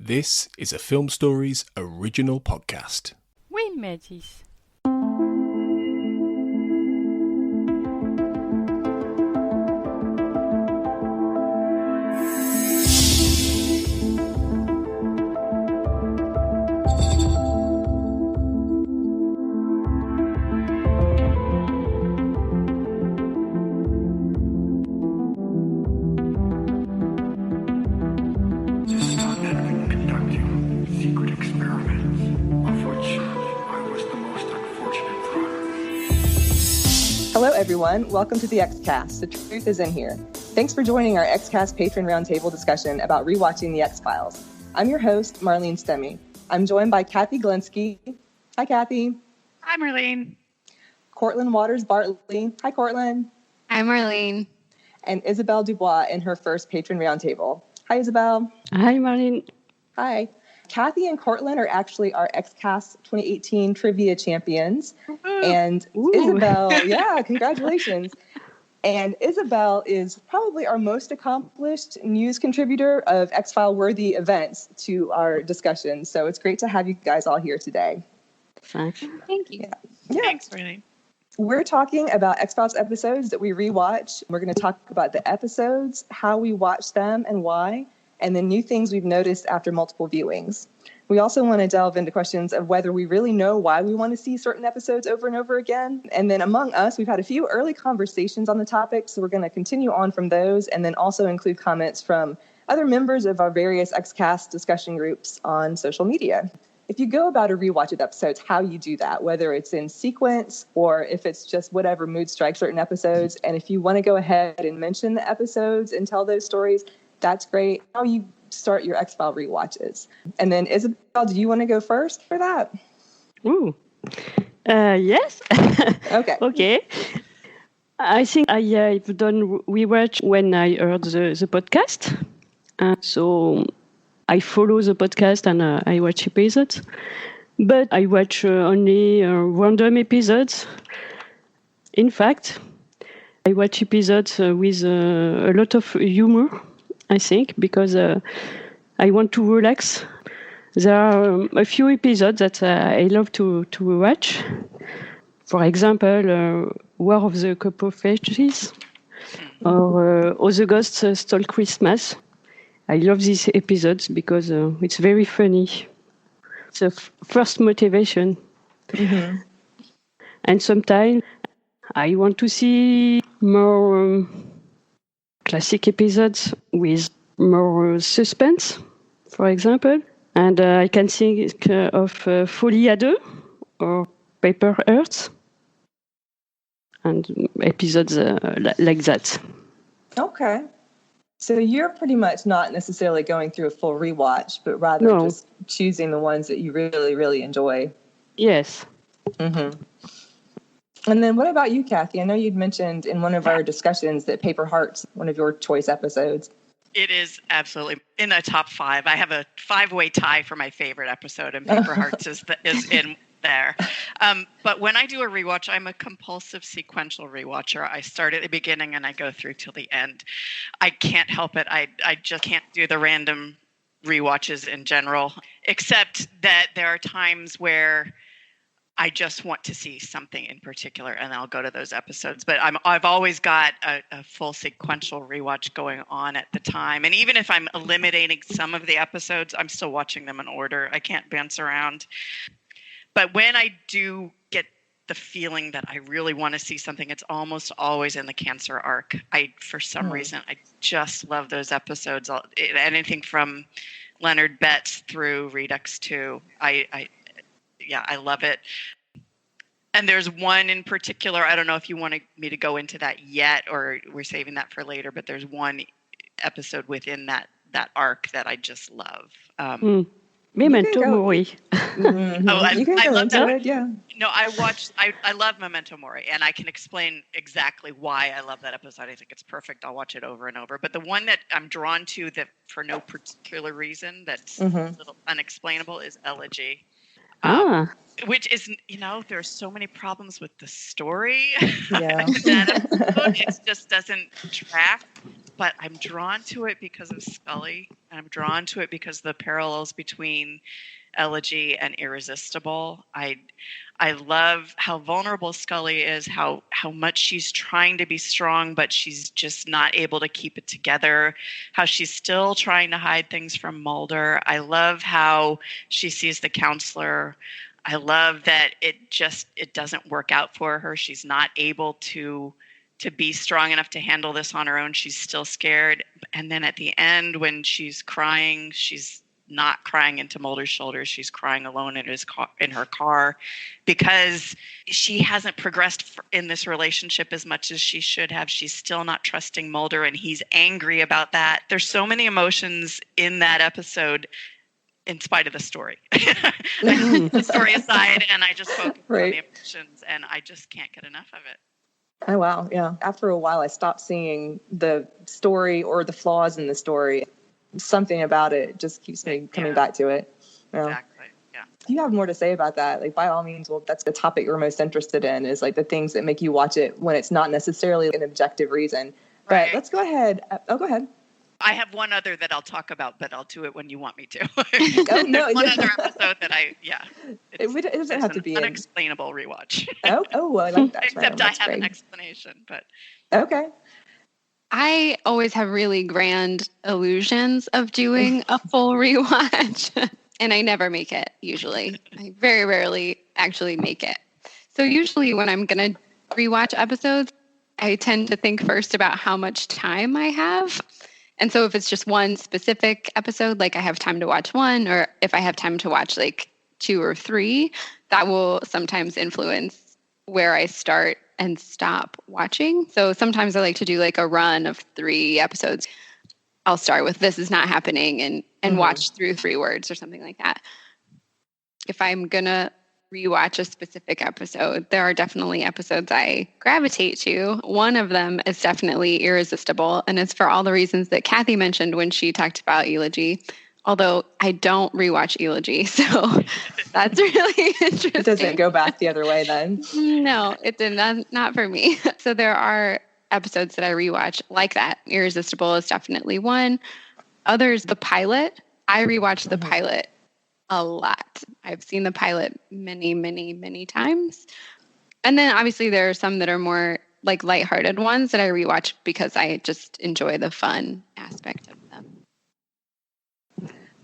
This is a Film Stories original podcast. Oui, Mathis. Hello, everyone. Welcome to the X-Cast. The truth is in here. Thanks for joining our X-Cast Patron Roundtable discussion about rewatching the X-Files. I'm your host, Marlene Stemme. I'm joined by Cathy Glinski. Hi, Cathy. Hi, Marlene. Cortlan Waters Bartley. Hi, Cortlan. Hi, Marlene. And Isabelle Dubois in her first Patron Roundtable. Hi, Isabelle. Hi, Marlene. Hi. Cathy and Cortlan are actually our X-Cast 2018 trivia champions. And Isabelle, congratulations. And Isabelle is probably our most accomplished news contributor of X-File worthy events to our discussion. So it's great to have you guys all here today. Thanks. Thank you. Yeah. Thanks, Marlene. We're talking about X-Files episodes that we rewatch. We're going to talk about the episodes, how we watch them and why, and the new things we've noticed after multiple viewings. We also want to delve into questions of whether we really know why we want to see certain episodes over and over again. And then among us, we've had a few early conversations on the topic, so we're going to continue on from those and then also include comments from other members of our various X-Cast discussion groups on social media. If you go about a rewatch of episodes, how you do that, whether it's in sequence or if it's just whatever mood strikes certain episodes. And if you want to go ahead and mention the episodes and tell those stories, that's great. How you start your X-File rewatches. And then Isabelle, do you want to go first for that? Yes. Okay. Okay. I think I've done rewatch when I heard the podcast. So I follow the podcast and I watch episodes. But I watch only random episodes. In fact, I watch episodes with a lot of humor, I think, because I want to relax. There are a few episodes that I love to watch. For example, War of the Couple Faces or All the Ghosts Stole Christmas. I love these episodes because it's very funny. It's a first motivation. Mm-hmm. And sometimes I want to see more classic episodes with more suspense, for example. And I can think of Folie à deux or Paper Earth and episodes like that. Okay. So you're pretty much not necessarily going through a full rewatch, but rather just choosing the ones that you really, really enjoy. Yes. Mm-hmm. And then what about you, Cathy? I know you'd mentioned in one of our discussions that Paper Heart's one of your choice episodes. It is absolutely in the top 5. I have a 5-way tie for my favorite episode, and Paper Hearts is in there. But when I do a rewatch, I'm a compulsive sequential rewatcher. I start at the beginning and I go through till the end. I can't help it. I just can't do the random rewatches in general, except that there are times where I just want to see something in particular, and I'll go to those episodes. But I've always got a full sequential rewatch going on at the time. And even if I'm eliminating some of the episodes, I'm still watching them in order. I can't bounce around. But when I do get the feeling that I really want to see something, it's almost always in the cancer arc. For some reason, I just love those episodes. Anything from Leonard Betts through Redux 2. I love it. And there's one in particular, I don't know if you want me to go into that yet or we're saving that for later, but there's one episode within that arc that I just love. Memento Mori. Mm-hmm. I love that. It, yeah. No, I love Memento Mori, and I can explain exactly why I love that episode. I think it's perfect. I'll watch it over and over. But the one that I'm drawn to that for no particular reason that's a little unexplainable is Elegy. Which is, there's so many problems with the story. Yeah. That episode, it just doesn't track. but I'm drawn to it because of Scully, and I'm drawn to it because the parallels between Elegy and Irresistible. I love how vulnerable Scully is, how much she's trying to be strong, but she's just not able to keep it together, how she's still trying to hide things from Mulder. I love how she sees the counselor. I love that it doesn't work out for her. She's not able to be strong enough to handle this on her own. She's still scared. And then at the end, when she's crying, she's not crying into Mulder's shoulders. She's crying alone in her car because she hasn't progressed in this relationship as much as she should have. She's still not trusting Mulder, and he's angry about that. There's so many emotions in that episode in spite of the story. The story aside, and I just focus on the emotions, and I just can't get enough of it. Oh, wow. Yeah. After a while, I stopped seeing the story or the flaws in the story. Something about it just keeps me coming back to it. Exactly. Yeah. If you have more to say about that, like, by all means, well, that's the topic you're most interested in, is like the things that make you watch it when it's not necessarily an objective reason. But let's go ahead. Go ahead. I have one other that I'll talk about, but I'll do it when you want me to. No, one other episode that it doesn't have to be an unexplainable rewatch. Oh, I like that. Except I have an explanation, but okay. I always have really grand illusions of doing a full rewatch, and I never make it, usually. I very rarely actually make it. So usually when I'm going to rewatch episodes, I tend to think first about how much time I have. And so if it's just one specific episode, like I have time to watch one, or if I have time to watch like 2 or 3, that will sometimes influence where I start and stop watching. So sometimes I like to do like a run of 3 episodes. I'll start with This Is Not Happening and watch through 3 words or something like that. If I'm going to rewatch a specific episode, there are definitely episodes I gravitate to. One of them is definitely Irresistible, and it's for all the reasons that Cathy mentioned when she talked about Elegy. Although I don't rewatch Elegy, so that's really interesting. It doesn't go back the other way then. No, it did not for me. So there are episodes that I rewatch like that. Irresistible is definitely one. Others, the pilot. I rewatch the pilot a lot. I've seen the pilot many, many, many times. And then obviously there are some that are more like lighthearted ones that I rewatch because I just enjoy the fun aspect of them.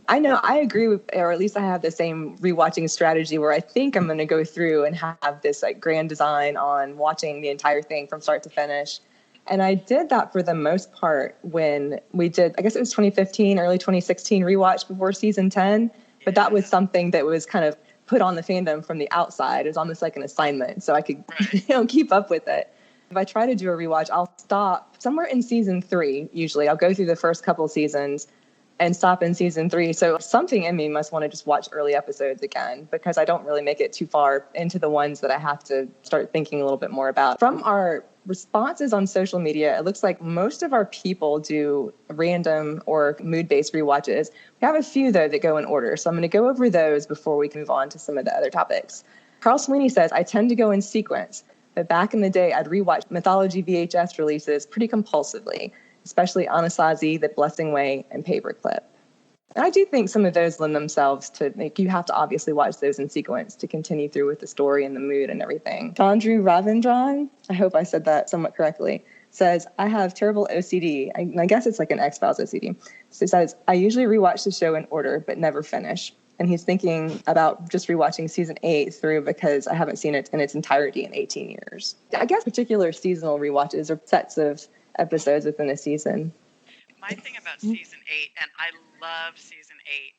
I know, I agree with, or at least I have the same rewatching strategy where I think I'm going to go through and have this like grand design on watching the entire thing from start to finish. And I did that for the most part when we did, I guess it was 2015, early 2016 rewatch before season 10. But that was something that was kind of put on the fandom from the outside. It was almost like an assignment, so I could keep up with it. If I try to do a rewatch, I'll stop somewhere in season 3, usually. I'll go through the first couple seasons and stop in season 3. So something in me must want to just watch early episodes again, because I don't really make it too far into the ones that I have to start thinking a little bit more about. From our responses on social media, it looks like most of our people do random or mood-based rewatches. We have a few, though, that go in order. So I'm going to go over those before we move on to some of the other topics. Carl Sweeney says, I tend to go in sequence, but back in the day, I'd rewatch Mythology VHS releases pretty compulsively, especially Anasazi, The Blessing Way, and Paperclip. And I do think some of those lend themselves to, like, you have to obviously watch those in sequence to continue through with the story and the mood and everything. Chandru Ravindran, I hope I said that somewhat correctly, says, I have terrible OCD. I guess it's like an X-Files OCD. So he says, I usually rewatch the show in order, but never finish. And he's thinking about just rewatching season 8 through because I haven't seen it in its entirety in 18 years. I guess particular seasonal rewatches or sets of episodes within a season. My thing about season 8, and I love season 8,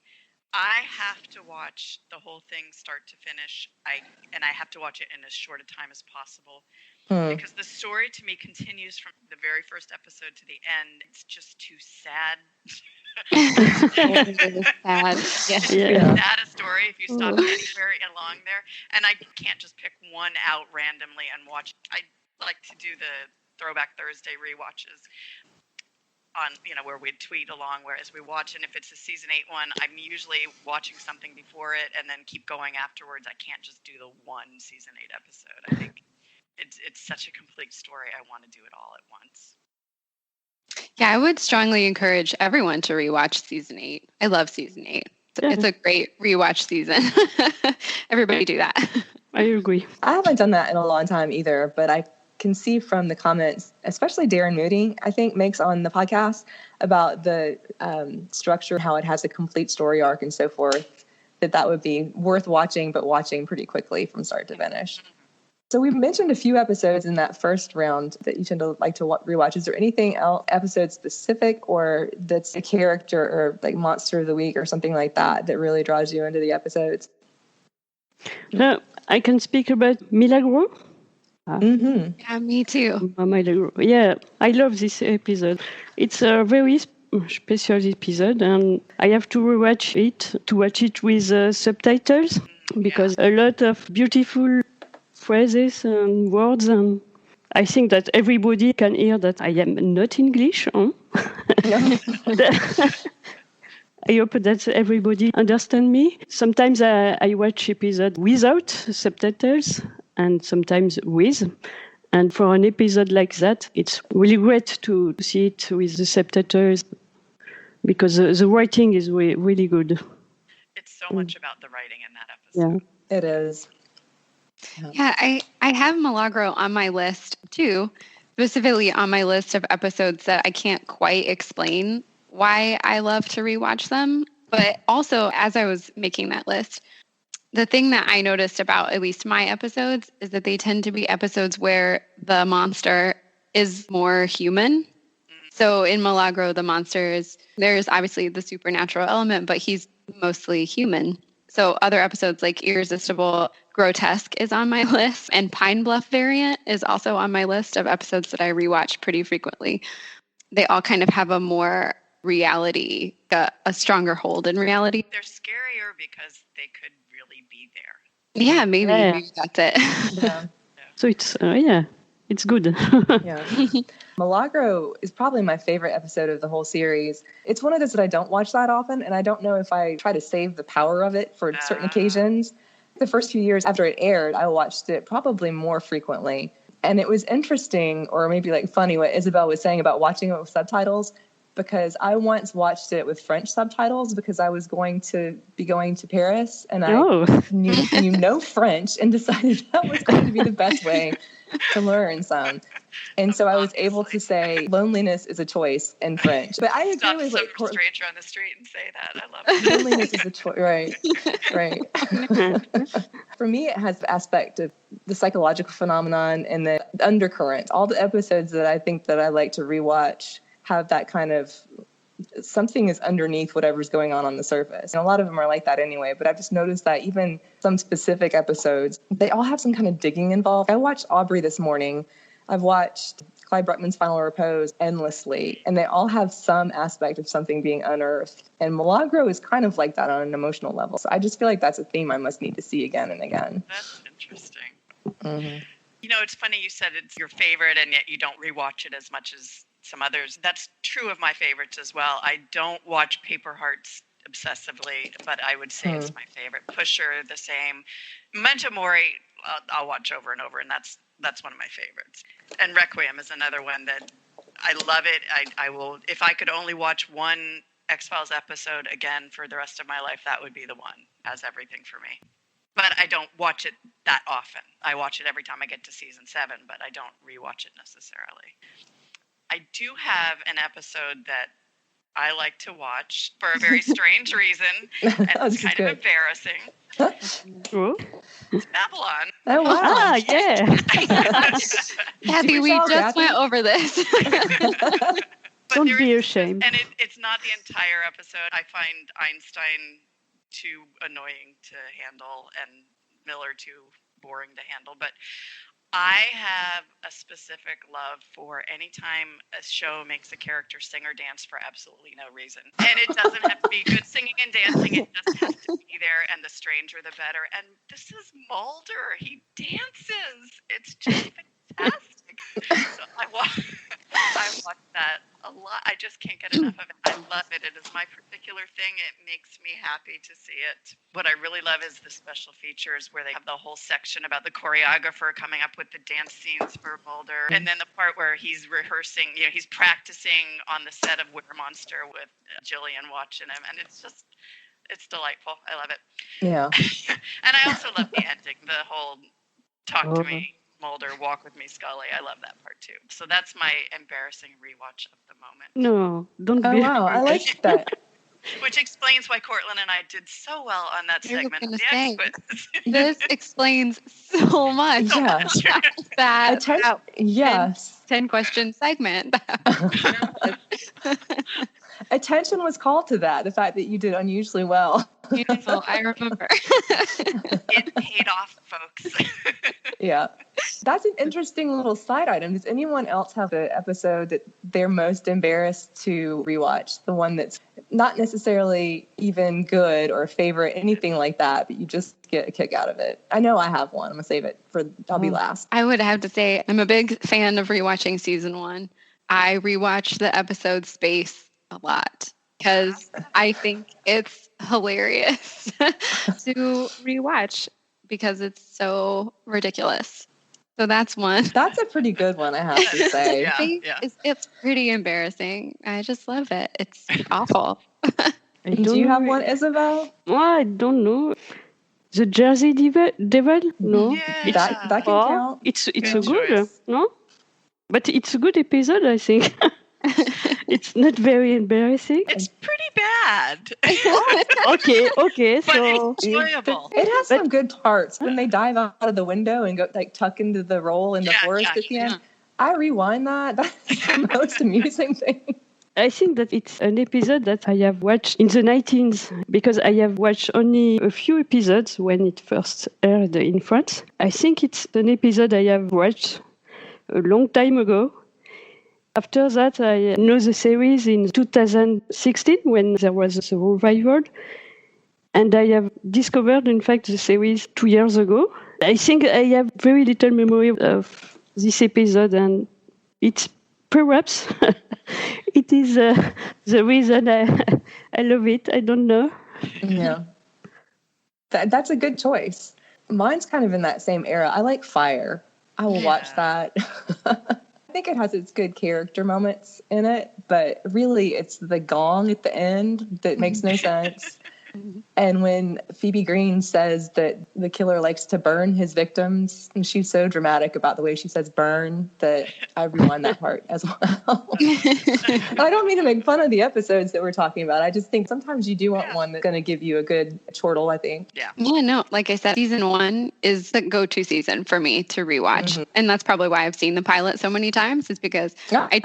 I have to watch the whole thing start to finish. I have to watch it in as short a time as possible. Because the story to me continues from the very first episode to the end. It's just too sad. Sad. It's too sad a story if you stop anywhere along there. And I can't just pick one out randomly and watch. I like to do the Throwback Thursday rewatches on, where we'd tweet along, whereas we watch, and if it's a season 8 one, I'm usually watching something before it and then keep going afterwards. I can't just do the one season 8 episode. I think it's such a complete story. I want to do it all at once. Yeah, I would strongly encourage everyone to rewatch season 8. I love season 8. It's a great rewatch season. Everybody do that. I agree. I haven't done that in a long time either, but I can see from the comments, especially Darren Moody, I think, makes on the podcast about the structure, how it has a complete story arc and so forth, that would be worth watching, but watching pretty quickly from start to finish. So we've mentioned a few episodes in that first round that you tend to like to rewatch. Is there anything else, episode specific, or that's a character or like monster of the week or something like that really draws you into the episodes? I can speak about Milagro. Mm-hmm. Yeah, me too. Milagro. Yeah, I love this episode. It's a very special episode, and I have to rewatch it to watch it with subtitles because a lot of beautiful phrases and words, and I think that everybody can hear that I am not English. I hope that everybody understand me. Sometimes I watch episode without subtitles and sometimes with. And for an episode like that, it's really great to see it with the subtitles because the writing is really good. It's so much about the writing in that episode. Yeah, it is. Yeah, I have Milagro on my list too, specifically on my list of episodes that I can't quite explain why I love to rewatch them. But also, as I was making that list, the thing that I noticed about at least my episodes is that they tend to be episodes where the monster is more human. So in Milagro, the monsters, there's obviously the supernatural element, but he's mostly human. So other episodes like Irresistible Grotesque is on my list, and Pine Bluff Variant is also on my list of episodes that I rewatch pretty frequently. They all kind of have a more reality, a stronger hold in reality. They're scarier because they could really be there. Yeah, maybe that's it. Yeah. So it's it's good. Yeah. Milagro is probably my favorite episode of the whole series. It's one of those that I don't watch that often, and I don't know if I try to save the power of it for certain occasions. The first few years after it aired, I watched it probably more frequently. And it was interesting, or maybe like funny, what Isabelle was saying about watching it with subtitles, because I once watched it with French subtitles because I was going to Paris, and I knew no French and decided that was going to be the best way to learn some. And so I was able to say loneliness is a choice in French. But I agree with some stranger on the street and say that. I love it. Loneliness is a choice. Right. For me, it has the aspect of the psychological phenomenon and the undercurrent. All the episodes that I think that I like to rewatch have that kind of something is underneath whatever's going on the surface. And a lot of them are like that anyway, but I've just noticed that even some specific episodes, they all have some kind of digging involved. I watched Aubrey this morning. I've watched Clyde Bruckman's Final Repose endlessly, and they all have some aspect of something being unearthed. And Milagro is kind of like that on an emotional level. So I just feel like that's a theme I must need to see again and again. That's interesting. Mm-hmm. You know, it's funny you said it's your favorite and yet you don't rewatch it as much as some others. That's true of my favorites as well. I don't watch Paper Hearts obsessively, but I would say it's my favorite. Pusher, the same. Memento Mori, I'll watch over and over, and that's one of my favorites. And Requiem is another one that I love it. I will, if I could only watch one X-Files episode again for the rest of my life, that would be the one. Has everything for me. But I don't watch it that often. I watch it every time I get to season 7, but I don't rewatch it necessarily. I do have an episode that I like to watch for a very strange reason, and it's kind of embarrassing. It's Babylon. Oh, wow. Ah, yeah. Kathy, we just went over this. Don't be ashamed. And it's not the entire episode. I find Einstein too annoying to handle and Miller too boring to handle. But I have a specific love for any time a show makes a character sing or dance for absolutely no reason. And it doesn't have to be good singing and dancing. It just has to be there, and the stranger, the better. And this is Mulder. He dances. It's just fantastic. So I watch that a lot. I just can't get enough of it. I love it. It is my particular thing. It makes me happy to see it. What I really love is the special features where they have the whole section about the choreographer coming up with the dance scenes for Mulder. And then the part where he's rehearsing, he's practicing on the set of Monster with Jillian watching him. And it's delightful. I love it. Yeah. And I also love the ending, the whole talk to me, Mulder, walk with me, Scully. I love that part too. So that's my embarrassing rewatch of the moment. No, don't Oh, be. wow. I like that. Which explains why Cortlan and I did so well on that segment of the X-Quiz. This explains so much. Yeah. That Yes. 10-question segment. Attention was called to that, the fact that you did unusually well. I remember. It paid off, folks. Yeah. That's an interesting little side item. Does anyone else have the episode that they're most embarrassed to rewatch? The one that's not necessarily even good or a favorite, anything like that, but you just get a kick out of it. I know I have one. I'm going to save it I'll be last. I would have to say I'm a big fan of rewatching season 1. I rewatch the episode Space a lot because I think it's hilarious to rewatch because it's so ridiculous. So that's one. That's a pretty good one, I have to say. It's pretty embarrassing. I just love it. It's awful. Do you have one, Isabelle? I don't know. The Jersey Devil? No. Yeah. That can count. It's a good, no? But it's a good episode, I think. It's not very embarrassing. It's pretty bad. Okay. But So it's enjoyable. It has some good parts. When they dive out of the window and go tuck into the roll in the forest at the end. I rewind that. That's the most amusing thing. I think that it's an episode that I have watched in the 19s because I have watched only a few episodes when it first aired in France. I think it's an episode I have watched a long time ago. After that, I know the series in 2016 when there was a revival. And I have discovered, in fact, the series 2 years ago. I think I have very little memory of this episode, and it's perhaps it is the reason I love it. I don't know. Yeah. That's a good choice. Mine's kind of in that same era. I like Fire. I will watch that. I think it has its good character moments in it, but really it's the gong at the end that makes no sense. And when Phoebe Green says that the killer likes to burn his victims, and she's so dramatic about the way she says burn that I rewind that part as well. I don't mean to make fun of the episodes that we're talking about. I just think sometimes you do want one that's going to give you a good chortle, I think. Yeah, no, like I said, season 1 is the go-to season for me to rewatch. Mm-hmm. And that's probably why I've seen the pilot so many times, is because I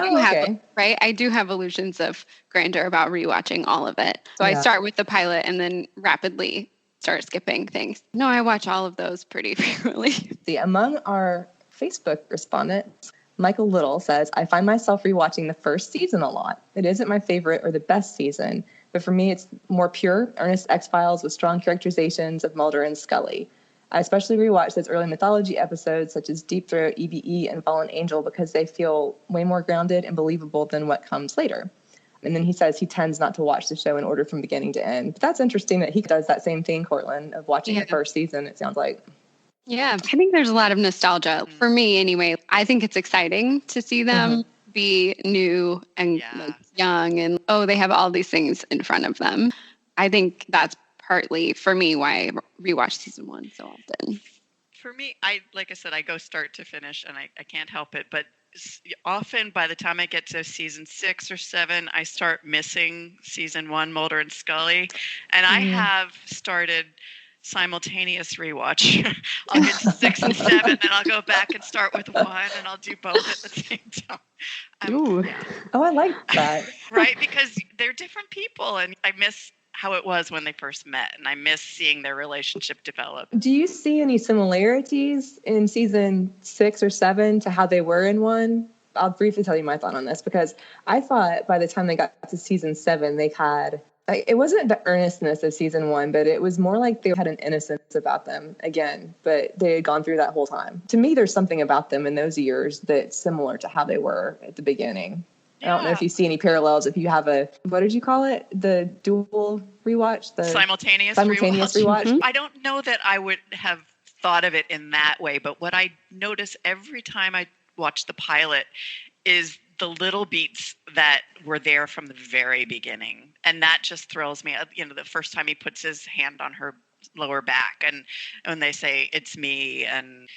do have illusions of grandeur about rewatching all of it. So I start with the pilot and then rapidly start skipping things. No, I watch all of those pretty frequently. Among our Facebook respondents, Michael Little says, I find myself rewatching the first season a lot. It isn't my favorite or the best season, but for me it's more pure, earnest X-Files with strong characterizations of Mulder and Scully. I especially rewatch those early mythology episodes such as Deep Throat, EVE, and Fallen Angel because they feel way more grounded and believable than what comes later. And then he says he tends not to watch the show in order from beginning to end. But that's interesting that he does that same thing, Cortlan, of watching the first season, it sounds like. Yeah, I think there's a lot of nostalgia. For me, anyway, I think it's exciting to see them be new and young and, they have all these things in front of them. I think that's partly, for me, why I rewatch season 1 so often. For me, like I said, I go start to finish, and I can't help it. But often by the time I get to season 6 or 7, I start missing season 1, Mulder and Scully. And I have started simultaneous rewatch. I'll get to 6 and 7, and I'll go back and start with 1, and I'll do both at the same time. Oh, I like that. Right? Because they're different people, and I miss how it was when they first met, and I miss seeing their relationship develop. Do you see any similarities in season 6 or 7 to how they were in 1? I'll briefly tell you my thought on this, because I thought by the time they got to season 7, they had, it wasn't the earnestness of season 1, but it was more like they had an innocence about them again, but they had gone through that whole time. To me, there's something about them in those years that's similar to how they were at the beginning. I don't know if you see any parallels. If you have what did you call it? The dual rewatch? The simultaneous rewatch. Mm-hmm. I don't know that I would have thought of it in that way, but what I notice every time I watch the pilot is the little beats that were there from the very beginning. And that just thrills me. The first time he puts his hand on her lower back and when they say, "It's me," and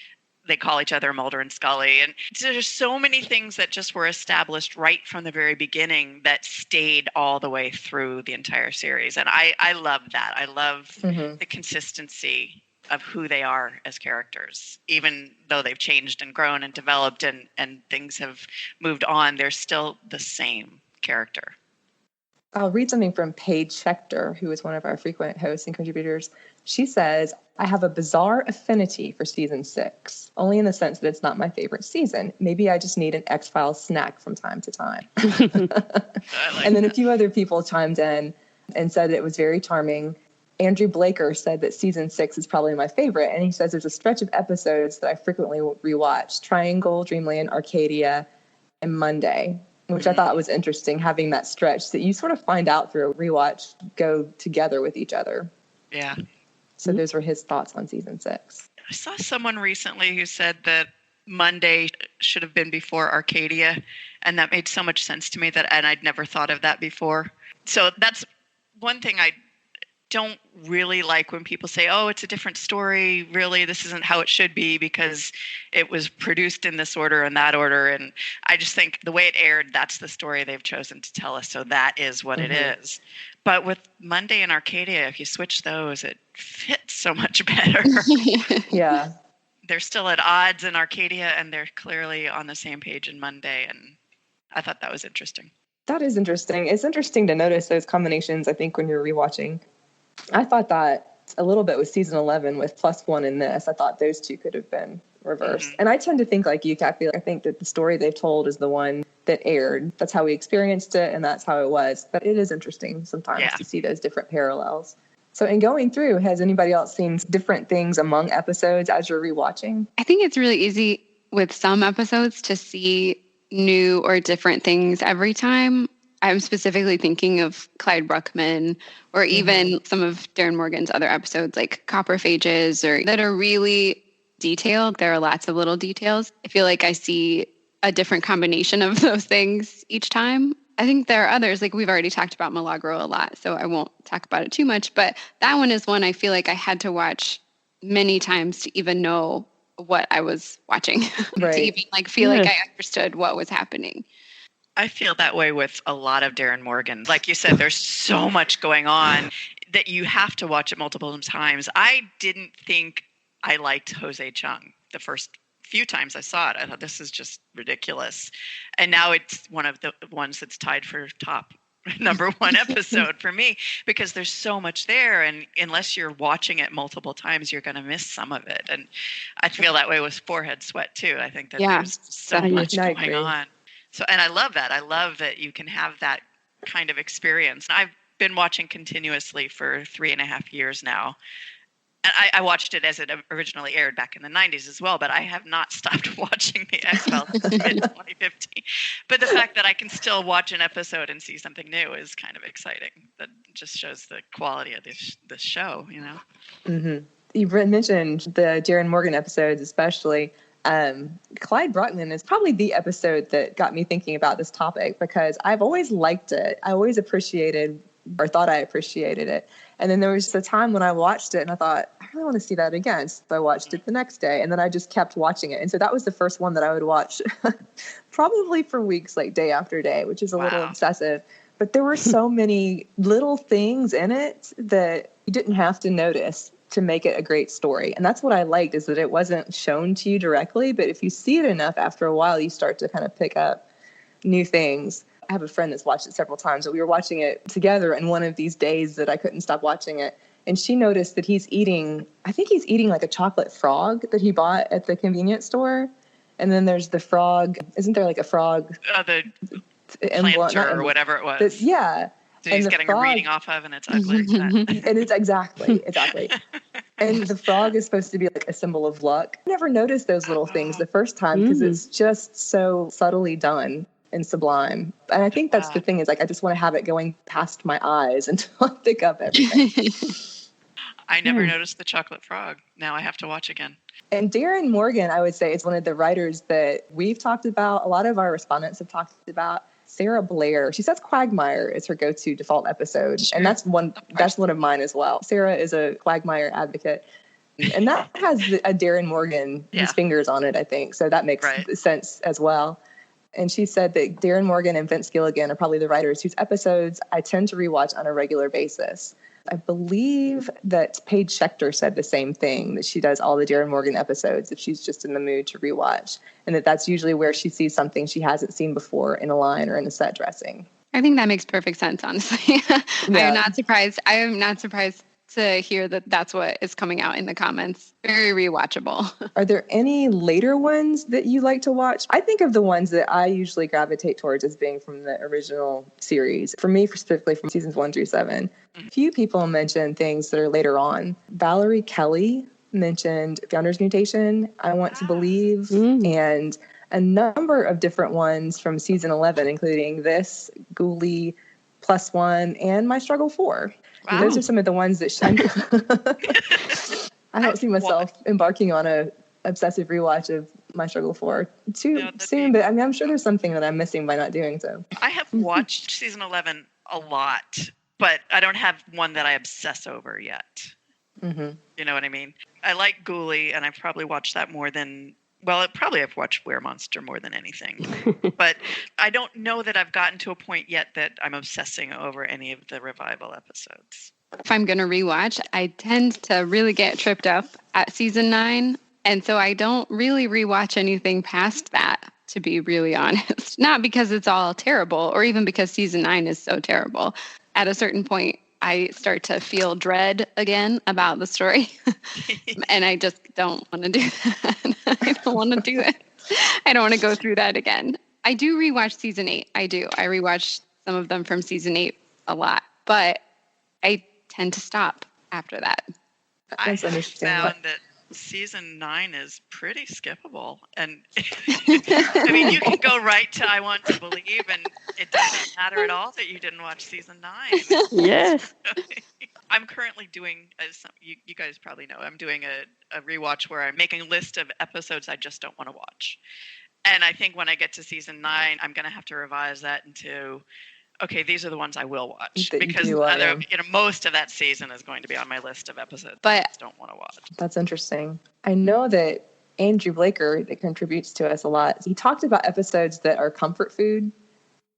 they call each other Mulder and Scully. And there's so many things that just were established right from the very beginning that stayed all the way through the entire series. And I love that. I love the consistency of who they are as characters. Even though they've changed and grown and developed and things have moved on, they're still the same character. I'll read something from Paige Schechter, who is one of our frequent hosts and contributors. She says, "I have a bizarre affinity for season 6, only in the sense that it's not my favorite season. Maybe I just need an X-Files snack from time to time." And then a few other people chimed in and said that it was very charming. Andrew Blaker said that season 6 is probably my favorite. And he says there's a stretch of episodes that I frequently rewatch: Triangle, Dreamland, Arcadia, and Monday, which I thought was interesting, having that stretch that you sort of find out through a rewatch go together with each other. Yeah. So those were his thoughts on season 6. I saw someone recently who said that Monday should have been before Arcadia, and that made so much sense to me and I'd never thought of that before. So that's one thing I don't really like when people say, "Oh, it's a different story. Really, this isn't how it should be because it was produced in this order and that order." And I just think the way it aired, that's the story they've chosen to tell us. So that is what it is. But with Monday and Arcadia, if you switch those, it fits so much better. Yeah. They're still at odds in Arcadia, and they're clearly on the same page in Monday. And I thought that was interesting. That is interesting. It's interesting to notice those combinations, I think, when you're rewatching. I thought that a little bit with season 11 with +1 in this. I thought those two could have been reversed. And I tend to think like you, Cathy. I think that the story they've told is the one that aired. That's how we experienced it, and that's how it was. But it is interesting sometimes to see those different parallels. So in going through, has anybody else seen different things among episodes as you're rewatching? I think it's really easy with some episodes to see new or different things every time. I'm specifically thinking of Clyde Bruckman or even some of Darren Morgan's other episodes like Copperphages that are really detailed. There are lots of little details. I feel like I see a different combination of those things each time. I think there are others, like we've already talked about Milagro a lot, so I won't talk about it too much, but that one is one I feel like I had to watch many times to even know what I was watching, to even feel like I understood what was happening. I feel that way with a lot of Darren Morgan. Like you said, there's so much going on that you have to watch it multiple times. I didn't think I liked Jose Chung the first few times I saw it. I thought, this is just ridiculous. And now it's one of the ones that's tied for top number 1 episode for me, because there's so much there. And unless you're watching it multiple times, you're going to miss some of it. And I feel that way with Forehead Sweat too. I think that there's so much going on. So, and I love that. I love that you can have that kind of experience. I've been watching continuously for 3.5 years now. And I watched it as it originally aired back in the 90s as well, but I have not stopped watching the X-Files since mid-2015. But the fact that I can still watch an episode and see something new is kind of exciting. That just shows the quality of this show, you know? Mm-hmm. You mentioned the Darren Morgan episodes especially. Clyde Bruckman is probably the episode that got me thinking about this topic, because I've always liked it. I always appreciated or thought I appreciated it. And then there was a time when I watched it and I thought, I really want to see that again. So I watched it the next day, and then I just kept watching it. And so that was the first one that I would watch probably for weeks, like day after day, which is a little obsessive. But there were so many little things in it that you didn't have to notice to make it a great story. And that's what I liked, is that it wasn't shown to you directly, but if you see it enough, after a while, you start to kind of pick up new things. I have a friend that's watched it several times, but we were watching it together in one of these days that I couldn't stop watching it. And she noticed that he's eating like a chocolate frog that he bought at the convenience store. And then there's the frog. Isn't there like a frog? The planter or whatever it was. So he's getting a reading off of, and it's ugly. And it's exactly. And the frog is supposed to be like a symbol of luck. I never noticed those little things the first time because it's just so subtly done. and sublime. And I think that's the thing is like, I just want to have it going past my eyes until I pick up everything. I never noticed the chocolate frog. Now I have to watch again. And Darren Morgan, I would say, is one of the writers that we've talked about. A lot of our respondents have talked about. Sarah Blair, she says Quagmire is her go-to default episode. Sure. And that's one of mine as well. Sarah is a Quagmire advocate. And that has a Darren Morgan, his fingers on it, I think. So that makes sense as well. And she said that Darren Morgan and Vince Gilligan are probably the writers whose episodes I tend to rewatch on a regular basis. I believe that Paige Schechter said the same thing, that she does all the Darren Morgan episodes if she's just in the mood to rewatch, and that's usually where she sees something she hasn't seen before in a line or in a set dressing. I think that makes perfect sense, honestly. I am not surprised. I am not surprised to hear that that's what is coming out in the comments. Very rewatchable. Are there any later ones that you like to watch? I think of the ones that I usually gravitate towards as being from the original series. For me, specifically from seasons 1 through 7. A few people mentioned things that are later on. Valerie Kelly mentioned Founder's Mutation, I Want to Believe, and a number of different ones from season 11, including this, Ghoulie, Plus One, and My Struggle 4. Wow. Those are some of the ones that I don't see myself embarking on a obsessive rewatch of My Struggle 4 too soon, but I mean, I'm sure there's something that I'm missing by not doing so. I have watched season 11 a lot, but I don't have one that I obsess over yet. Mm-hmm. You know what I mean? I like Ghoulie, and I've probably watched that more than... Well, I've watched Weremonster more than anything. But I don't know that I've gotten to a point yet that I'm obsessing over any of the revival episodes. If I'm going to rewatch, I tend to really get tripped up at season 9. And so I don't really rewatch anything past that, to be really honest. Not because it's all terrible or even because season 9 is so terrible. At a certain point, I start to feel dread again about the story. And I just don't want to do that. I don't want to do it. I don't want to go through that again. I do rewatch season 8. I do. I rewatch some of them from season 8 a lot. But I tend to stop after that. I found that season 9 is pretty skippable. And I mean, you can go right to I Want to Believe, and it doesn't matter at all that you didn't watch season 9. Yes. I'm currently doing, as you guys probably know, I'm doing a rewatch where I'm making a list of episodes I just don't want to watch. And I think when I get to season 9, I'm going to have to revise that into, okay, these are the ones I will watch. Because most of that season is going to be on my list of episodes I just don't want to watch. That's interesting. I know that Andrew Blaker, that contributes to us a lot, he talked about episodes that are comfort food,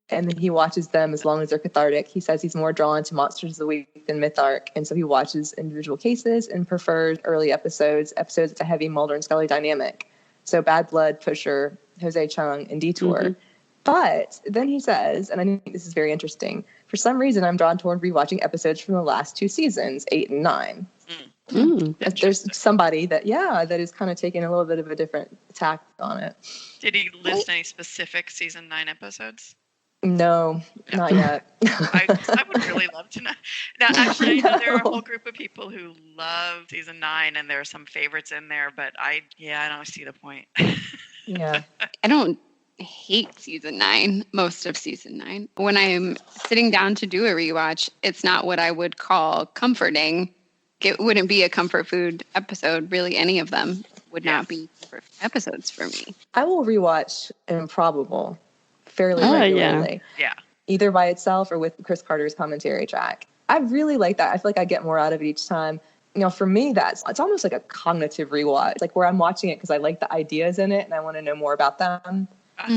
and then he watches them as long as they're cathartic. He says he's more drawn to Monsters of the Week than Myth Arc, and so he watches individual cases and prefers early episodes with a heavy Mulder and Scully dynamic. So Bad Blood, Pusher, Jose Chung, and Detour. Mm-hmm. But then he says, and I think this is very interesting, for some reason I'm drawn toward rewatching episodes from the last 2 seasons, 8 and 9. There's somebody that is kind of taking a little bit of a different tack on it. Did he list any specific season 9 episodes? No, not yet. I would really love to know. Now, actually, I know there are a whole group of people who love season 9, and there are some favorites in there, but I don't see the point. Yeah. I don't hate season 9, most of season 9. When I'm sitting down to do a rewatch, it's not what I would call comforting. It wouldn't be a comfort food episode. Really, any of them would not be comfort episodes for me. I will rewatch Improbable fairly regularly. Yeah. Either by itself or with Chris Carter's commentary track. I really like that. I feel like I get more out of it each time. You know, for me, it's almost like a cognitive rewatch, like where I'm watching it because I like the ideas in it and I want to know more about them.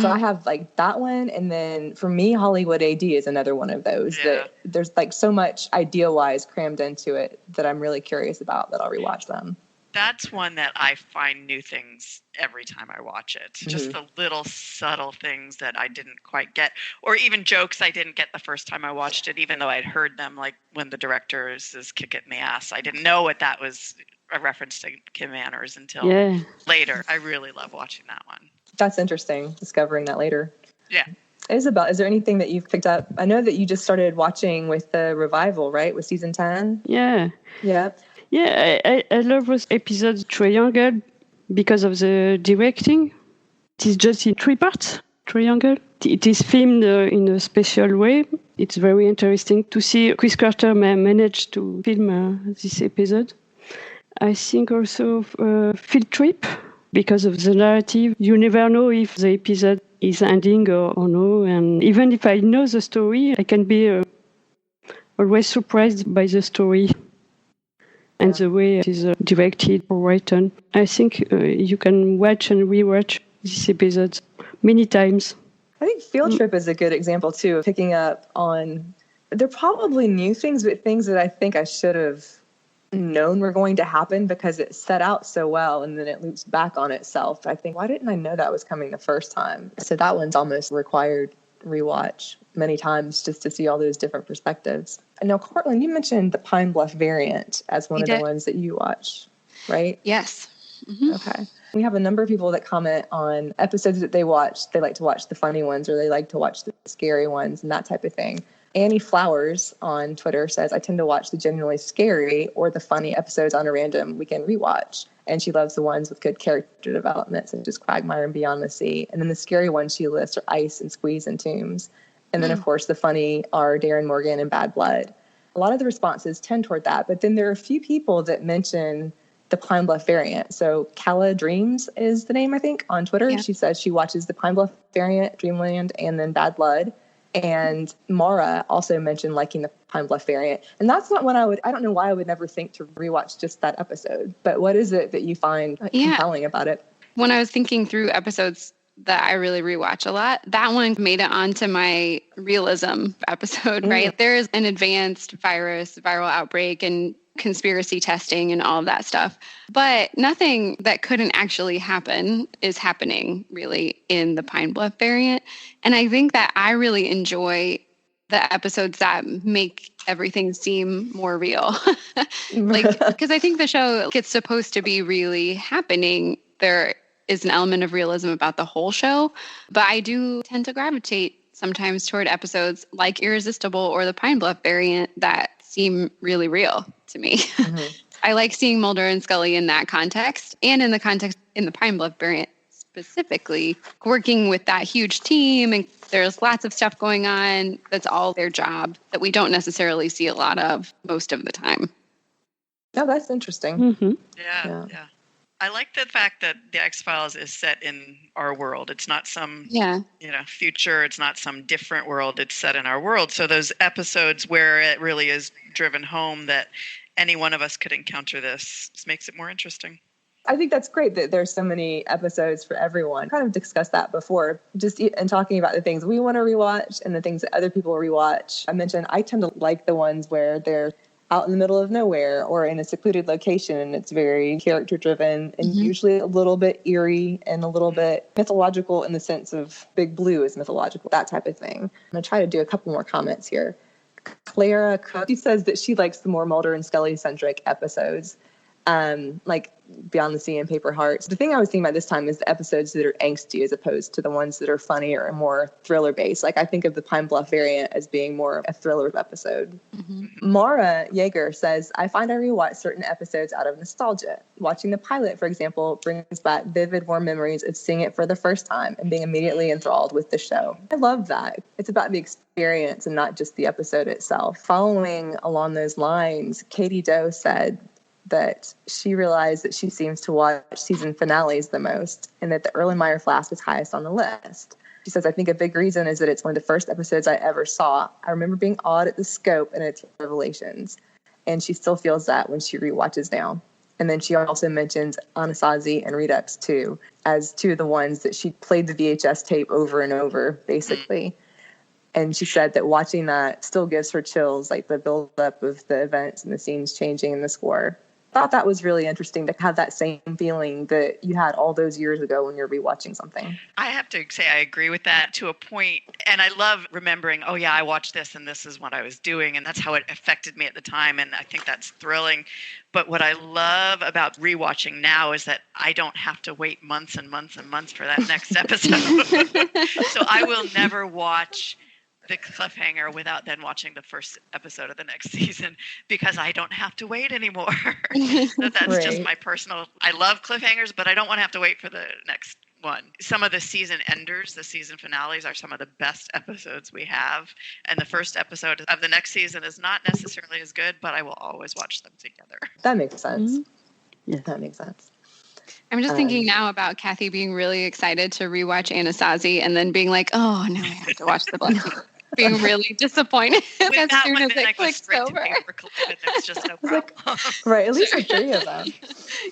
So I have like that one. And then for me, Hollywood AD is another one of those that there's like so much idea-wise crammed into it that I'm really curious about that I'll rewatch them. That's one that I find new things every time I watch it. Mm-hmm. Just the little subtle things that I didn't quite get, or even jokes I didn't get the first time I watched it, even though I'd heard them, like when the director is kick it in the ass. I didn't know what that was a reference to Kim Manners until later. I really love watching that one. That's interesting, discovering that later. Yeah. Isabelle, is there anything that you've picked up? I know that you just started watching with the revival, right? With season 10? Yeah. Yeah. Yeah, I love those episodes Triangle because of the directing. It is just in 3 parts. triangle. It is filmed in a special way. It's very interesting to see Chris Carter manage to film this episode. I think also field trip, because of the narrative. You never know if the episode is ending or no. And even if I know the story, I can be always surprised by the story and the way it is directed or written. I think you can watch and rewatch this episode many times. I think field trip is a good example too of picking up on. They're probably new things, but things that I think I should have known were going to happen because it set out so well and then it loops back on itself. I think, why didn't I know that was coming the first time? So that one's almost required rewatch many times just to see all those different perspectives. And now, Cortlan, you mentioned the Pine Bluff variant as one of the ones that you watch, right? Yes. Mm-hmm. Okay. We have a number of people that comment on episodes that they watch. They like to watch the funny ones or they like to watch the scary ones and that type of thing. Annie Flowers on Twitter says, I tend to watch the genuinely scary or the funny episodes on a random weekend rewatch. And she loves the ones with good character development, such as Quagmire and Beyond the Sea. And then the scary ones she lists are Ice and Squeeze and Tombs. And then, of course, the funny are Darren Morgan and Bad Blood. A lot of the responses tend toward that. But then there are a few people that mention the Pine Bluff variant. So Calla Dreams is the name, I think, on Twitter. Yeah. She says she watches the Pine Bluff variant, Dreamland, and then Bad Blood. And Maura also mentioned liking the Pine Bluff variant. And that's not what I don't know why I would never think to rewatch just that episode. But what is it that you find compelling about it? When I was thinking through episodes that I really rewatch a lot, that one made it onto my realism episode, right? There is an advanced viral outbreak and conspiracy testing and all of that stuff. But nothing that couldn't actually happen is happening really in the Pine Bluff variant. And I think that I really enjoy the episodes that make everything seem more real. Because I think the show gets supposed to be really happening. There is an element of realism about the whole show, but I do tend to gravitate sometimes toward episodes like Irresistible or the Pine Bluff variant that seem really real to me. Mm-hmm. I like seeing Mulder and Scully in that context, and in the context in the Pine Bluff variant specifically, working with that huge team, and there's lots of stuff going on that's all their job that we don't necessarily see a lot of most of the time. Oh, that's interesting. Mm-hmm. Yeah. I like the fact that the X-Files is set in our world. It's not some future. It's not some different world. It's set in our world. So those episodes where it really is driven home that any one of us could encounter this makes it more interesting. I think that's great that there's so many episodes for everyone. Kind of discussed that before, just in talking about the things we want to rewatch and the things that other people rewatch. I mentioned I tend to like the ones where they're out in the middle of nowhere or in a secluded location, and it's very character driven and usually a little bit eerie and a little bit mythological in the sense of Big Blue is mythological, that type of thing. I'm going to try to do a couple more comments here. Clara Cook, she says that she likes the more Mulder and Scully centric episodes, like Beyond the Sea and Paper Hearts. The thing I was thinking about this time is the episodes that are angsty as opposed to the ones that are funny or more thriller based. Like I think of the Pine Bluff variant as being more a thriller episode. Mm-hmm. Maura Jaeger says, I find I rewatch certain episodes out of nostalgia. Watching the pilot, for example, brings back vivid, warm memories of seeing it for the first time and being immediately enthralled with the show. I love that. It's about the experience and not just the episode itself. Following along those lines, Katie Doe said that she realized that she seems to watch season finales the most and that the Erlenmeyer Flask is highest on the list. She says, I think a big reason is that it's one of the first episodes I ever saw. I remember being awed at the scope and its revelations. And she still feels that when she rewatches now. And then she also mentions Anasazi and Redux too, as two of the ones that she played the VHS tape over and over, basically. And she said that watching that still gives her chills, like the build-up of the events and the scenes changing in the score. I thought that was really interesting to have that same feeling that you had all those years ago when you're rewatching something. I have to say I agree with that to a point. And I love remembering, oh, yeah, I watched this and this is what I was doing. And that's how it affected me at the time. And I think that's thrilling. But what I love about rewatching now is that I don't have to wait months and months and months for that next episode. So I will never watch the cliffhanger without then watching the first episode of the next season because I don't have to wait anymore. That's just my personal, I love cliffhangers, but I don't want to have to wait for the next one. Some of the season enders, the season finales, are some of the best episodes we have. And the first episode of the next season is not necessarily as good, but I will always watch them together. That makes sense. Mm-hmm. Yeah, that makes sense. I'm just thinking now about Cathy being really excited to rewatch Anasazi and then being like, oh, no, I have to watch the Black. Being really disappointed as soon as it clicks over. Pirkle, and it's just no problem. Right, at least the three of them.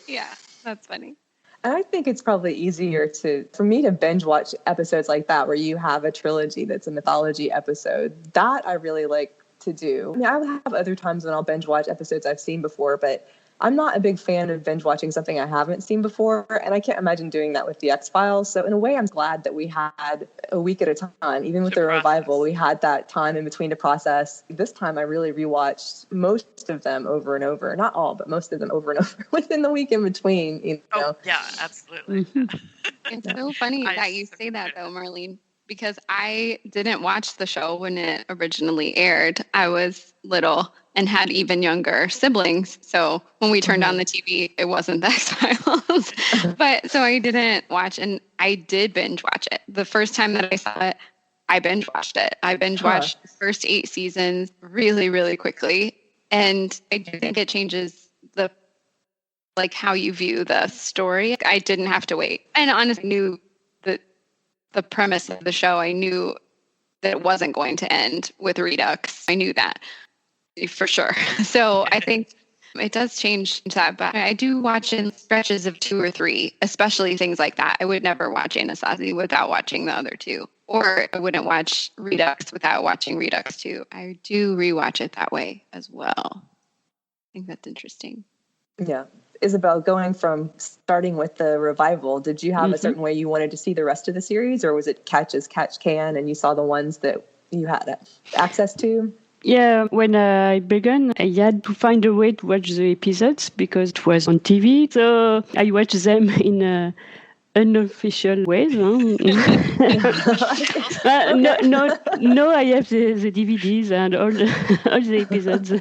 Yeah, that's funny. And I think it's probably easier for me to binge watch episodes like that where you have a trilogy that's a mythology episode. That I really like to do. I mean, I have other times when I'll binge watch episodes I've seen before, but I'm not a big fan of binge watching something I haven't seen before, and I can't imagine doing that with the X-Files. So in a way, I'm glad that we had a week at a time. Even with the revival, we had that time in between to process. This time, I really rewatched most of them over and over. Not all, but most of them over and over within the week in between. You know? Oh, yeah, absolutely. It's so funny that you say that, though, Marlene, because I didn't watch the show when it originally aired. I was little and had even younger siblings. So when we turned on the TV, it wasn't the X-Files. But so I didn't watch, and I did binge watch it. The first time that I saw it, I binge watched it. I binge watched the first 8 seasons really, really quickly. And I do think it changes how you view the story. I didn't have to wait. And honestly, I knew the premise of the show. I knew that it wasn't going to end with Redux. I knew that for sure. So I think it does change that. But I do watch in stretches of 2 or 3, especially things like that. I would never watch Anasazi without watching the other 2. Or I wouldn't watch Redux without watching Redux 2. I do rewatch it that way as well. I think that's interesting. Yeah. Isabelle, going from starting with the revival, did you have a certain way you wanted to see the rest of the series, or was it catch as catch can and you saw the ones that you had access to? Yeah, when I began, I had to find a way to watch the episodes because it was on TV. So I watched them in unofficial ways. No, I have the DVDs and all the episodes.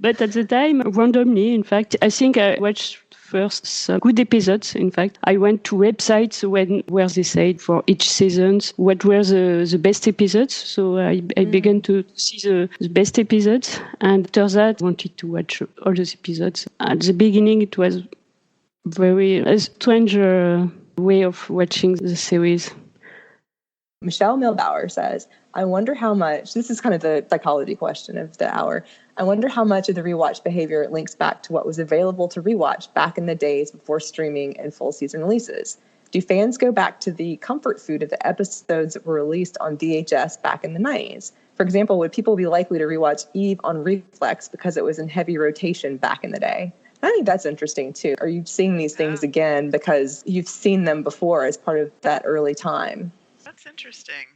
But at the time, randomly, in fact, I think I watched first some good episodes. In fact, I went to websites where they said for each season what were the best episodes. So I began to see the best episodes. And after that, I wanted to watch all those episodes. At the beginning, it was a strange way of watching the series. Michelle Milbauer says, I wonder how much, this is kind of the psychology question of the hour, I wonder how much of the rewatch behavior links back to what was available to rewatch back in the days before streaming and full season releases. Do fans go back to the comfort food of the episodes that were released on VHS back in the 90s? For example, would people be likely to rewatch Eve on Reflex because it was in heavy rotation back in the day? I think that's interesting, too. Are you seeing these things again because you've seen them before as part of that early time? That's interesting.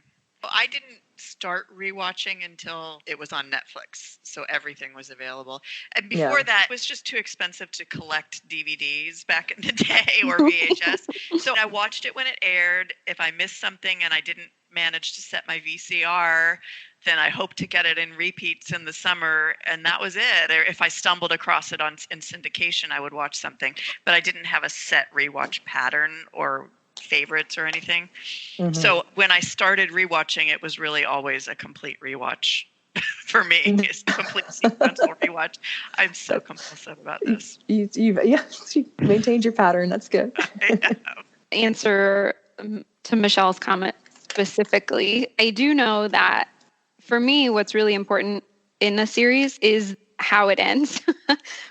Well, I didn't start rewatching until it was on Netflix, so everything was available. And before that, it was just too expensive to collect DVDs back in the day or VHS. So I watched it when it aired. If I missed something and I didn't manage to set my VCR, then I hoped to get it in repeats in the summer, and that was it. Or if I stumbled across it in syndication, I would watch something. But I didn't have a set rewatch pattern or favorites or anything. So when I started rewatching, it was really always a complete rewatch for me. It's a complete sequential rewatch. I'm so compulsive about this. You maintained your pattern. That's good. Answer to Michelle's comment specifically, I do know that for me, what's really important in the series is how it ends,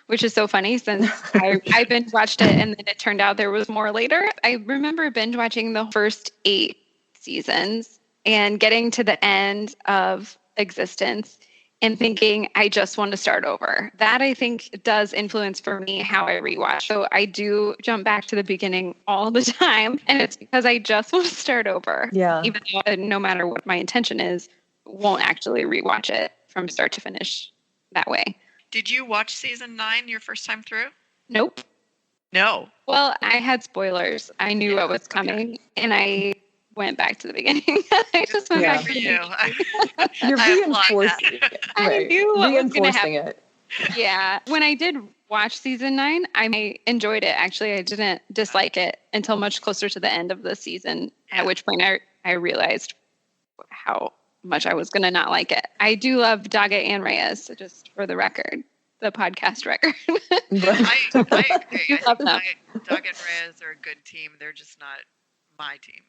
which is so funny since I binge watched it and then it turned out there was more later. I remember binge watching the first 8 seasons and getting to the end of existence and thinking, I just want to start over. That I think does influence for me how I rewatch. So I do jump back to the beginning all the time, and it's because I just want to start over. Yeah. Even though no matter what my intention is, won't actually rewatch it from start to finish that way. Did you watch season 9 your first time through? Nope. No. Well, I had spoilers. I knew what was coming, and I went back to the beginning. I just went back for to you. You're reinforcing it. I knew what was going to happen. It. Yeah. When I did watch season 9. I enjoyed it. Actually, I didn't dislike it until much closer to the end of the season, at which point I realized how much I was going to not like it. I do love Daga and Reyes, so just for the record, the podcast record. I agree. I think Love them. Doug and Reyes are a good team. They're just not my team.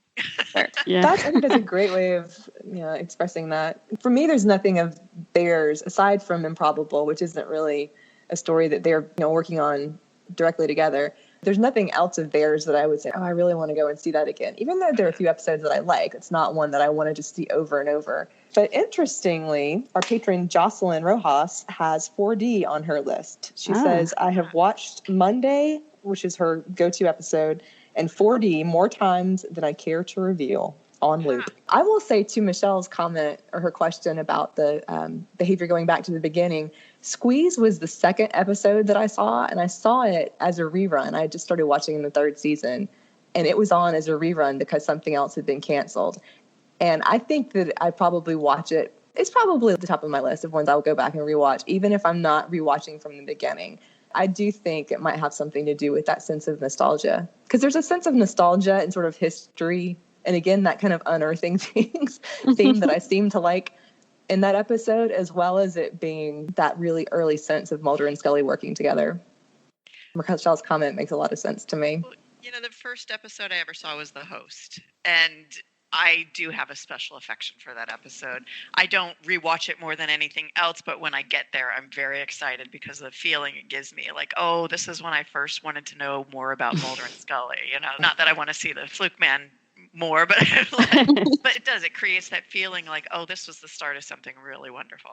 Sure. Yeah. I think that's a great way of expressing that. For me, there's nothing of theirs aside from Improbable, which isn't really a story that they're working on directly together. There's nothing else of theirs that I would say, oh, I really want to go and see that again. Even though there are a few episodes that I like, it's not one that I want to just see over and over. But interestingly, our patron Jocelyn Rojas has 4D on her list. She says, I have watched Monday, which is her go-to episode, and 4D more times than I care to reveal, on loop. I will say to Michelle's comment or her question about the behavior going back to the beginning, Squeeze was the second episode that I saw, and I saw it as a rerun. I just started watching in the third season, and it was on as a rerun because something else had been canceled. And I think that I probably watch it. It's probably at the top of my list of ones I'll go back and rewatch, even if I'm not rewatching from the beginning. I do think it might have something to do with that sense of nostalgia, because there's a sense of nostalgia and sort of history. And again, that kind of unearthing things theme that I seem to like in that episode, as well as it being that really early sense of Mulder and Scully working together. Michelle's comment makes a lot of sense to me. Well, the first episode I ever saw was The Host. And I do have a special affection for that episode. I don't rewatch it more than anything else, but when I get there, I'm very excited because of the feeling it gives me. Like, oh, this is when I first wanted to know more about Mulder and Scully. Not that I want to see the Fluke Man more, but but it does. It creates that feeling like, oh, this was the start of something really wonderful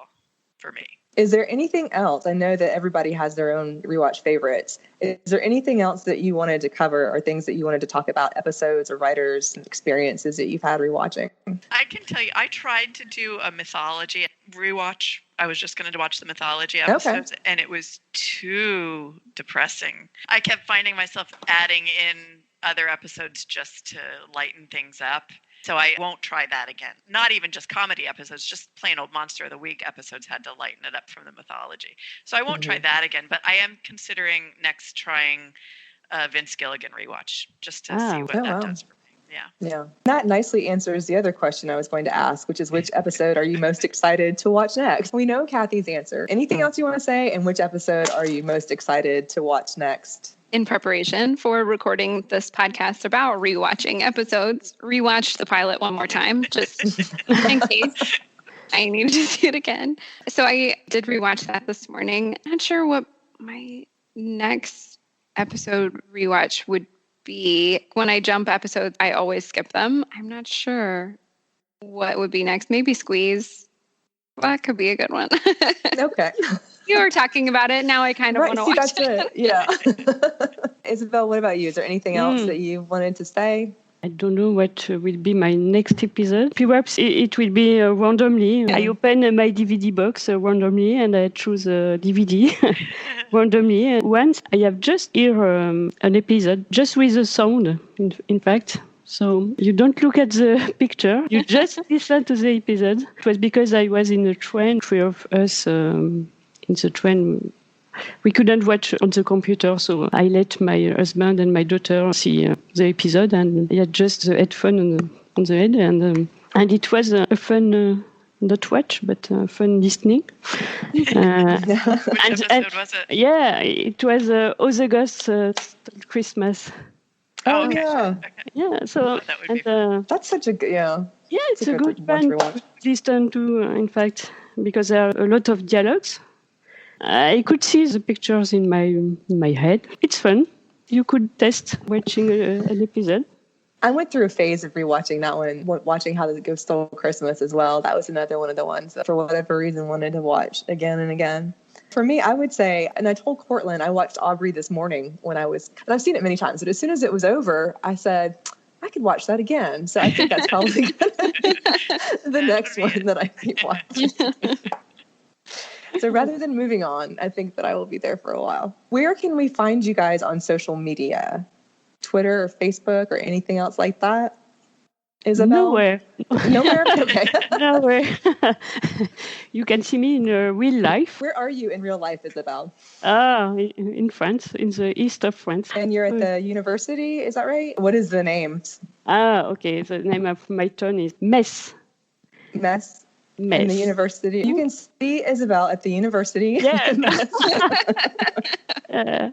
for me. Is there anything else? I know that everybody has their own rewatch favorites. Is there anything else that you wanted to cover or things that you wanted to talk about, episodes or writers and experiences that you've had rewatching? I can tell you, I tried to do a mythology rewatch. I was just going to watch the mythology episodes, and it was too depressing. I kept finding myself adding in other episodes just to lighten things up. So I won't try that again. Not even just comedy episodes, just plain old Monster of the Week episodes had to lighten it up from the mythology. So I won't try that again, but I am considering next trying Vince Gilligan rewatch just to see what that does for me. Yeah. That nicely answers the other question I was going to ask, which is which episode are you most excited to watch next? We know Cathy's answer. Anything else you want to say? And which episode are you most excited to watch next? In preparation for recording this podcast about rewatching episodes, rewatched the pilot one more time, just in case I needed to see it again. So I did rewatch that this morning. Not sure what my next episode rewatch would be. When I jump episodes, I always skip them. I'm not sure what would be next. Maybe Squeeze. That could be a good one. Okay. You were talking about it. Now I kind of want to watch that's it. Yeah. Isabelle, what about you? Is there anything else that you wanted to say? I don't know what will be my next episode. Perhaps it will be randomly. I open my DVD box randomly and I choose a DVD randomly. Once I have just hear an episode just with the sound, in fact. So you don't look at the picture, you just listen to the episode. It was because I was in a train, three of us in the train. We couldn't watch on the computer, so I let my husband and my daughter see the episode, and I had just the headphone on the head, and it was a fun, not watch, but fun listening. Which episode was it? Yeah, it was All the Ghosts Christmas. Oh, okay. yeah. Okay. Yeah, so That would be That's such a good, yeah, it's a good one to band rewatch. to listen to, in fact, because there are a lot of dialogues. I could see the pictures in my head. It's fun. You could test watching an episode. I went through a phase of rewatching that one, watching How the Ghost Stole Christmas as well. That was another one of the ones that, for whatever reason, wanted to watch again and again. For me, I would say, and I told Cortlan, I watched Aubrey this morning and I've seen it many times, but as soon as it was over, I said, I could watch that again. So I think that's probably the next one that I keep watching. So rather than moving on, I think that I will be there for a while. Where can we find you guys on social media? Twitter or Facebook or anything else like that? Isabelle? Nowhere. Nowhere? Okay. Nowhere. You can see me in real life. Where are you in real life, Isabelle? In France, in the east of France. And you're at the university, is that right? What is the name? Okay. The name of my town is Metz. Metz? Metz. In the university. You can see Isabelle at the university. Yes.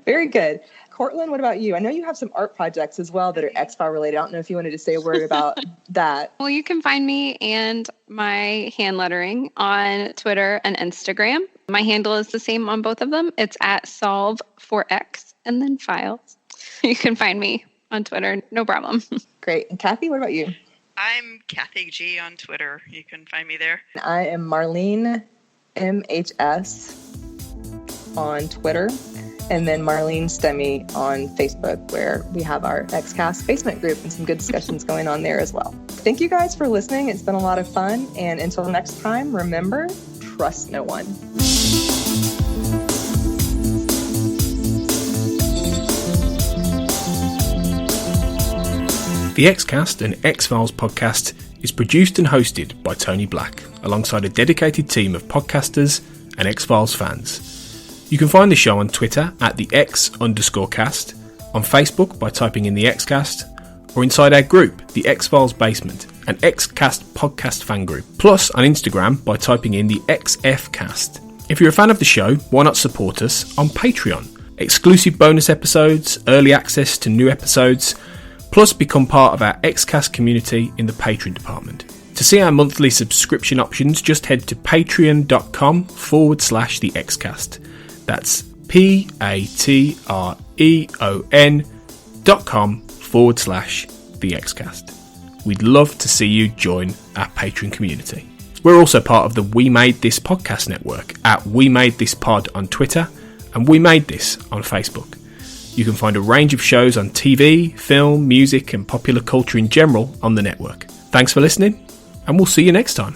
Very good. Cortlan, what about you? I know you have some art projects as well that are X-File related. I don't know if you wanted to say a word about that. Well, you can find me and my hand lettering on Twitter and Instagram. My handle is the same on both of them. It's at solve4x and then files. You can find me on Twitter, no problem. Great. And Cathy, what about you? I'm Cathy G on Twitter. You can find me there. I am Marlene MHS on Twitter. And then Marlene Stemme on Facebook, where we have our XCast Facebook group and some good discussions going on there as well. Thank you guys for listening. It's been a lot of fun. And until next time, remember, trust no one. The XCast, an X-Files podcast, is produced and hosted by Tony Black, alongside a dedicated team of podcasters and X-Files fans. You can find the show on Twitter at the X_cast, on Facebook by typing in the XCast, or inside our group, the X-Files Basement, an XCast podcast fan group, plus on Instagram by typing in the XFcast. If you're a fan of the show, why not support us on Patreon? Exclusive bonus episodes, early access to new episodes, plus become part of our XCast community in the Patreon department. To see our monthly subscription options, just head to patreon.com/the XCast. That's patreon.com/the XCast. We'd love to see you join our Patreon community. We're also part of the We Made This podcast network at We Made This Pod on Twitter and We Made This on Facebook. You can find a range of shows on TV, film, music and popular culture in general on the network. Thanks for listening, and we'll see you next time.